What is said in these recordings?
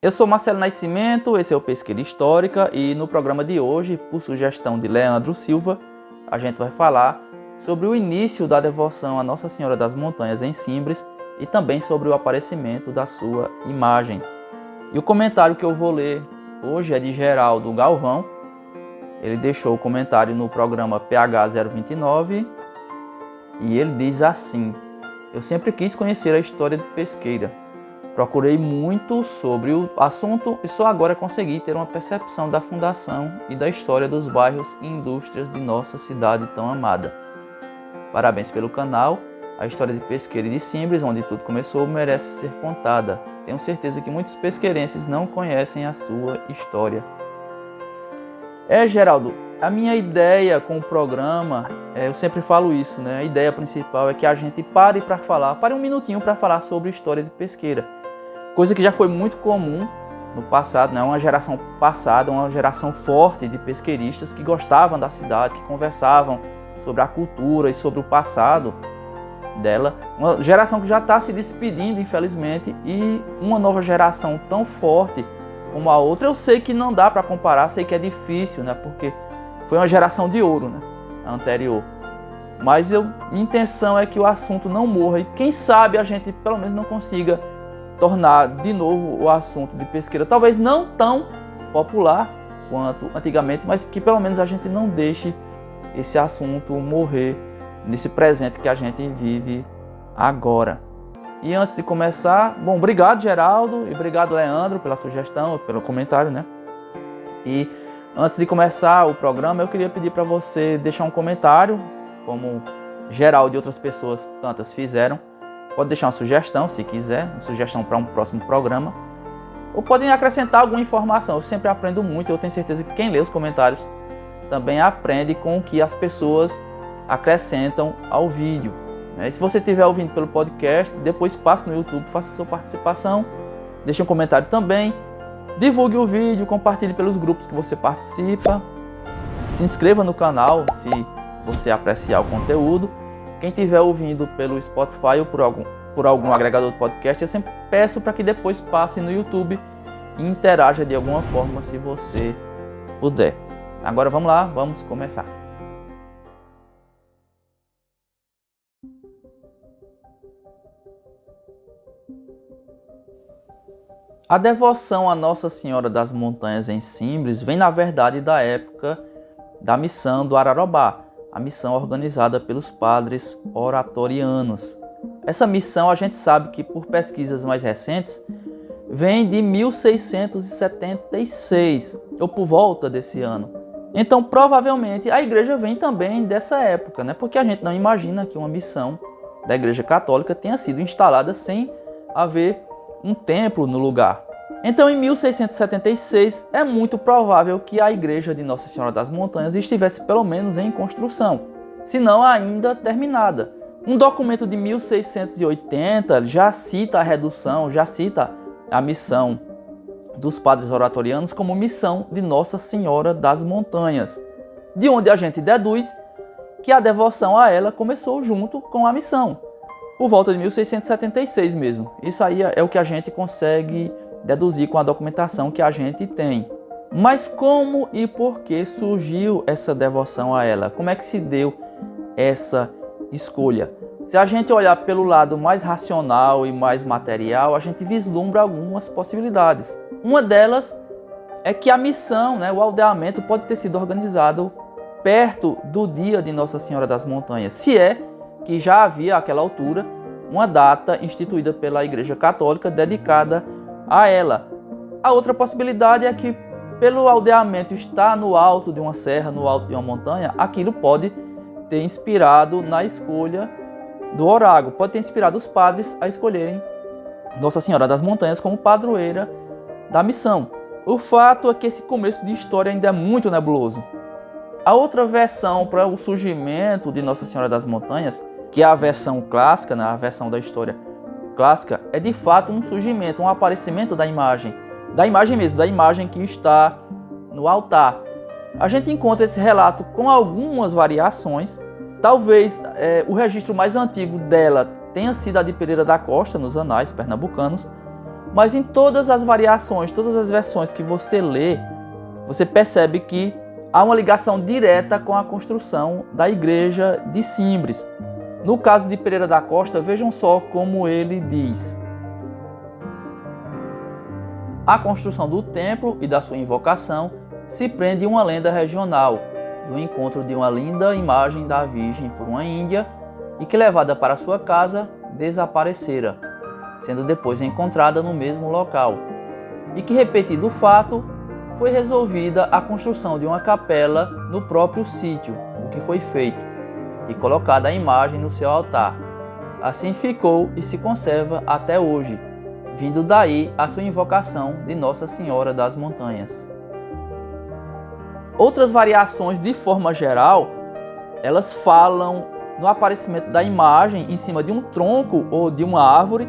Eu sou Marcelo Nascimento, esse é o Pesqueira Histórica e no programa de hoje, por sugestão de Leandro Silva, a gente vai falar sobre o início da devoção a Nossa Senhora das Montanhas em Simbres e também sobre o aparecimento da sua imagem. E o comentário que eu vou ler hoje é de Geraldo Galvão. Ele deixou o comentário no programa PH 029 e ele diz assim: eu sempre quis conhecer a história de Pesqueira. Procurei muito sobre o assunto e só agora consegui ter uma percepção da fundação e da história dos bairros e indústrias de nossa cidade tão amada. Parabéns pelo canal. A história de Pesqueira e de Simbres, onde tudo começou, merece ser contada. Tenho certeza que muitos pesqueirenses não conhecem a sua história. Geraldo, a minha ideia com o programa, eu sempre falo isso, né? A ideia principal é que a gente pare um minutinho para falar sobre a história de Pesqueira. Coisa que já foi muito comum no passado, né? Uma geração passada, uma geração forte de pesqueiristas que gostavam da cidade, que conversavam sobre a cultura e sobre o passado dela. Uma geração que já está se despedindo, infelizmente, e uma nova geração tão forte como a outra. Eu sei que não dá para comparar, sei que é difícil, né? Porque foi uma geração de ouro, né? A anterior. Mas minha intenção é que o assunto não morra e quem sabe a gente pelo menos não consiga tornar de novo o assunto de Pesqueira, talvez não tão popular quanto antigamente, mas que pelo menos a gente não deixe esse assunto morrer nesse presente que a gente vive agora. E antes de começar, obrigado Geraldo e obrigado Leandro pela sugestão, pelo comentário, né? E antes de começar o programa, eu queria pedir para você deixar um comentário, como Geraldo e outras pessoas tantas fizeram. Pode deixar uma sugestão, se quiser, uma sugestão para um próximo programa. Ou podem acrescentar alguma informação. Eu sempre aprendo muito, eu tenho certeza que quem lê os comentários também aprende com o que as pessoas acrescentam ao vídeo. E se você estiver ouvindo pelo podcast, depois passe no YouTube, faça sua participação, deixe um comentário também, divulgue o vídeo, compartilhe pelos grupos que você participa, se inscreva no canal se você apreciar o conteúdo. Quem estiver ouvindo pelo Spotify ou por algum agregador de podcast, eu sempre peço para que depois passe no YouTube e interaja de alguma forma se você puder. Agora vamos lá, vamos começar. A devoção a Nossa Senhora das Montanhas em Simbres vem na verdade da época da missão do Ararobá, a missão organizada pelos padres oratorianos. Essa missão a gente sabe que por pesquisas mais recentes vem de 1676, ou por volta desse ano. Então provavelmente a igreja vem também dessa época, né? Porque a gente não imagina que uma missão da Igreja Católica tenha sido instalada sem haver um templo no lugar. Então, em 1676, é muito provável que a igreja de Nossa Senhora das Montanhas estivesse pelo menos em construção, se não ainda terminada. Um documento de 1680 já cita a redução, já cita a missão dos padres oratorianos como missão de Nossa Senhora das Montanhas, de onde a gente deduz que a devoção a ela começou junto com a missão, por volta de 1676 mesmo. Isso aí é o que a gente consegue deduzir com a documentação que a gente tem. Mas como e por que surgiu essa devoção a ela? Como é que se deu essa escolha? Se a gente olhar pelo lado mais racional e mais material, a gente vislumbra algumas possibilidades. Uma delas é que a missão, o aldeamento, pode ter sido organizado perto do dia de Nossa Senhora das Montanhas, se é que já havia, àquela altura, uma data instituída pela Igreja Católica dedicada a ela. A outra possibilidade é que, pelo aldeamento estar no alto de uma serra, no alto de uma montanha, aquilo pode ter inspirado na escolha do oráculo, pode ter inspirado os padres a escolherem Nossa Senhora das Montanhas como padroeira da missão. O fato é que esse começo de história ainda é muito nebuloso. A outra versão para o surgimento de Nossa Senhora das Montanhas, que é a versão clássica, a versão da história clássica, é de fato um surgimento, um aparecimento da imagem mesmo, da imagem que está no altar. A gente encontra esse relato com algumas variações. Talvez o registro mais antigo dela tenha sido a de Pereira da Costa, nos anais pernambucanos, Mas em todas as variações, todas as versões que você lê, você percebe que há uma ligação direta com a construção da igreja de Simbres. No caso de Pereira da Costa, vejam só como ele diz: a construção do templo e da sua invocação se prende em uma lenda regional, do encontro de uma linda imagem da Virgem por uma índia e que, levada para sua casa, desaparecera, sendo depois encontrada no mesmo local, e que, repetido o fato, foi resolvida a construção de uma capela no próprio sítio, o que foi feito, e colocada a imagem no seu altar. Assim ficou e se conserva até hoje, vindo daí a sua invocação de Nossa Senhora das Montanhas. Outras variações, de forma geral, elas falam no aparecimento da imagem em cima de um tronco ou de uma árvore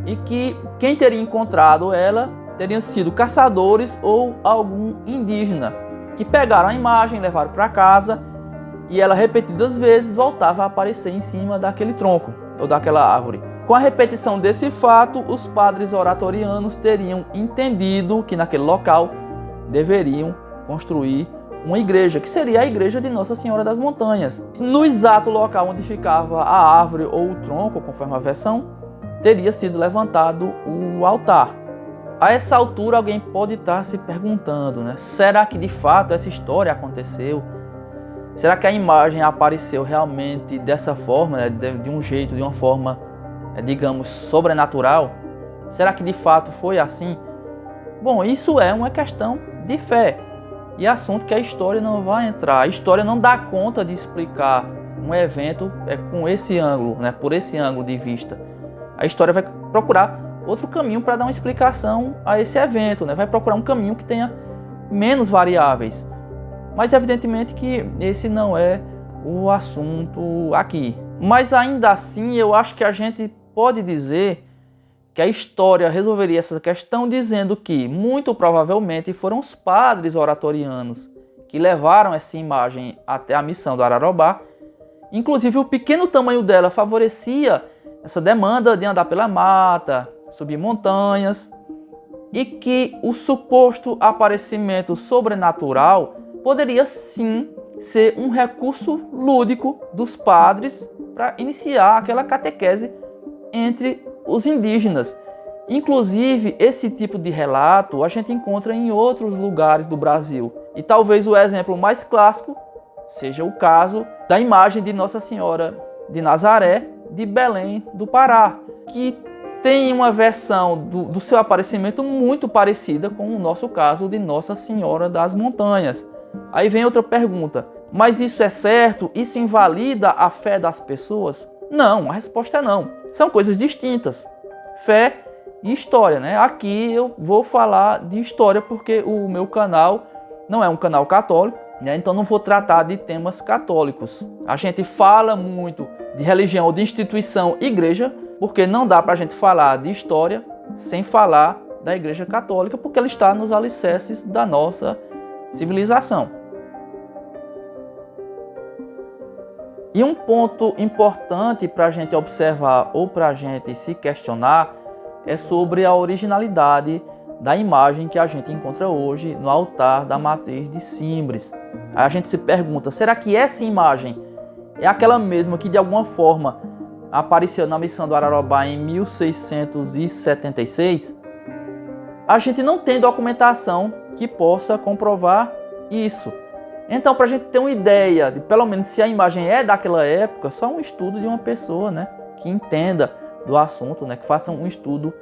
e que quem teria encontrado ela teriam sido caçadores ou algum indígena que pegaram a imagem, levaram para casa e ela repetidas vezes voltava a aparecer em cima daquele tronco ou daquela árvore. Com a repetição desse fato, os padres oratorianos teriam entendido que naquele local deveriam construir uma igreja, que seria a igreja de Nossa Senhora das Montanhas. No exato local onde ficava a árvore ou o tronco, conforme a versão, teria sido levantado o altar. A essa altura alguém pode estar se perguntando, né? Será que de fato essa história aconteceu? Será que a imagem apareceu realmente dessa forma, né? De um jeito, de uma forma, digamos, sobrenatural? Será que de fato foi assim? Bom, isso é uma questão de fé. E assunto que a história não vai entrar. A história não dá conta de explicar um evento com esse ângulo, né? Por esse ângulo de vista. A história vai procurar outro caminho para dar uma explicação a esse evento, né? Vai procurar um caminho que tenha menos variáveis. Mas evidentemente que esse não é o assunto aqui. Mas ainda assim eu acho que a gente pode dizer que a história resolveria essa questão dizendo que, muito provavelmente, foram os padres oratorianos que levaram essa imagem até a missão do Ararobá. Inclusive, o pequeno tamanho dela favorecia essa demanda de andar pela mata, subir montanhas, e que o suposto aparecimento sobrenatural poderia sim ser um recurso lúdico dos padres para iniciar aquela catequese entre os indígenas. Inclusive, esse tipo de relato a gente encontra em outros lugares do Brasil. E talvez o exemplo mais clássico seja o caso da imagem de Nossa Senhora de Nazaré, de Belém do Pará, que tem uma versão do seu aparecimento muito parecida com o nosso caso de Nossa Senhora das Montanhas. Aí vem outra pergunta: mas isso é certo? Isso invalida a fé das pessoas? Não, a resposta é não. São coisas distintas. Fé e história, né? Aqui eu vou falar de história porque o meu canal não é um canal católico, né? Então não vou tratar de temas católicos. A gente fala muito de religião ou de instituição igreja, porque não dá para a gente falar de história sem falar da Igreja Católica, porque ela está nos alicerces da nossa civilização. E um ponto importante para a gente observar ou para a gente se questionar é sobre a originalidade da imagem que a gente encontra hoje no altar da matriz de Simbres. Aí a gente se pergunta, será que essa imagem é aquela mesma que de alguma forma apareceu na missão do Ararobá em 1676? A gente não tem documentação que possa comprovar isso. Então, para a gente ter uma ideia de pelo menos se a imagem é daquela época, só um estudo de uma pessoa, né, que entenda do assunto, né, que faça um estudo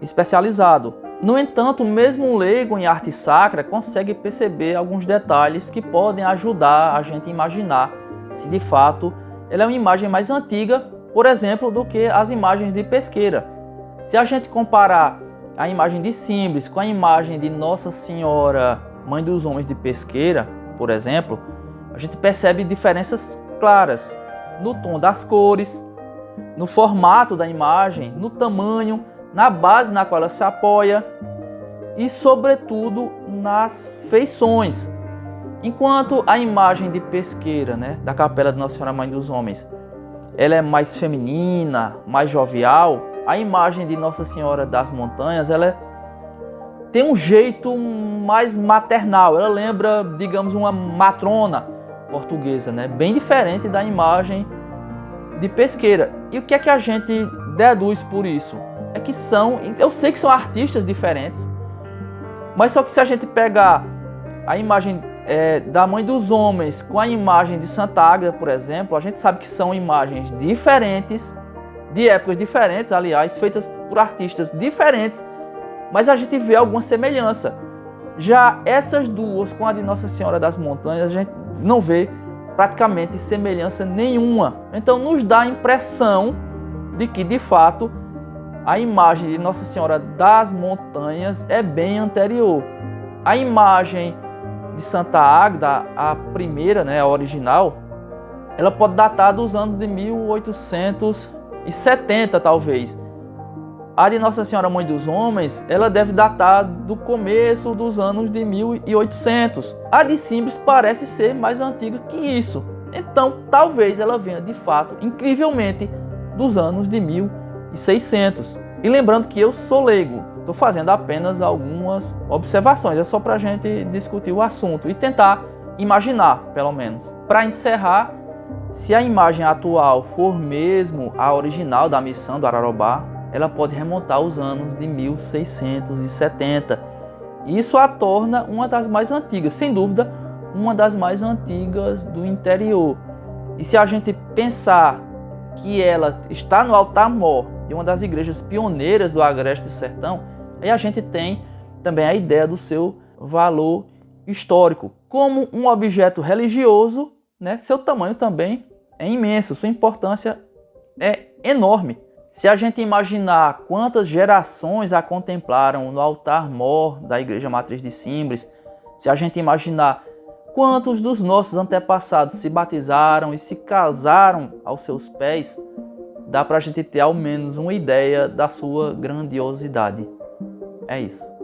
especializado. No entanto, mesmo um leigo em arte sacra consegue perceber alguns detalhes que podem ajudar a gente a imaginar se de fato ela é uma imagem mais antiga, por exemplo, do que as imagens de Pesqueira. Se a gente comparar a imagem de Simbres com a imagem de Nossa Senhora, Mãe dos Homens de Pesqueira, por exemplo, a gente percebe diferenças claras no tom das cores, no formato da imagem, no tamanho, na base na qual ela se apoia e, sobretudo, nas feições. Enquanto a imagem de Pesqueira, né, da Capela de Nossa Senhora Mãe dos Homens, ela é mais feminina, mais jovial, a imagem de Nossa Senhora das Montanhas ela é tem um jeito mais maternal, ela lembra, digamos, uma matrona portuguesa, né? Bem diferente da imagem de pesqueira. E o que é que a gente deduz por isso? É que eu sei que são artistas diferentes, mas só que se a gente pegar a imagem da Mãe dos Homens com a imagem de Santa Águeda, por exemplo, a gente sabe que são imagens diferentes, de épocas diferentes, aliás, feitas por artistas diferentes, mas a gente vê alguma semelhança. Já essas duas com a de Nossa Senhora das Montanhas, a gente não vê praticamente semelhança nenhuma. Então nos dá a impressão de que, de fato, a imagem de Nossa Senhora das Montanhas é bem anterior. A imagem de Santa Águeda, a primeira, né, a original, ela pode datar dos anos de 1870, talvez. A de Nossa Senhora Mãe dos Homens, ela deve datar do começo dos anos de 1800. A de Simbres parece ser mais antiga que isso. Então, talvez ela venha, de fato, incrivelmente, dos anos de 1600. E lembrando que eu sou leigo, estou fazendo apenas algumas observações, é só para a gente discutir o assunto e tentar imaginar, pelo menos. Para encerrar, se a imagem atual for mesmo a original da missão do Ararobá, ela pode remontar aos anos de 1670. Isso a torna uma das mais antigas, sem dúvida, uma das mais antigas do interior. E se a gente pensar que ela está no altar-mor de uma das igrejas pioneiras do Agreste Sertão, aí a gente tem também a ideia do seu valor histórico. Como um objeto religioso, né, seu tamanho também é imenso, sua importância é enorme. Se a gente imaginar quantas gerações a contemplaram no altar-mor da Igreja Matriz de Simbres, se a gente imaginar quantos dos nossos antepassados se batizaram e se casaram aos seus pés, dá para a gente ter ao menos uma ideia da sua grandiosidade. É isso.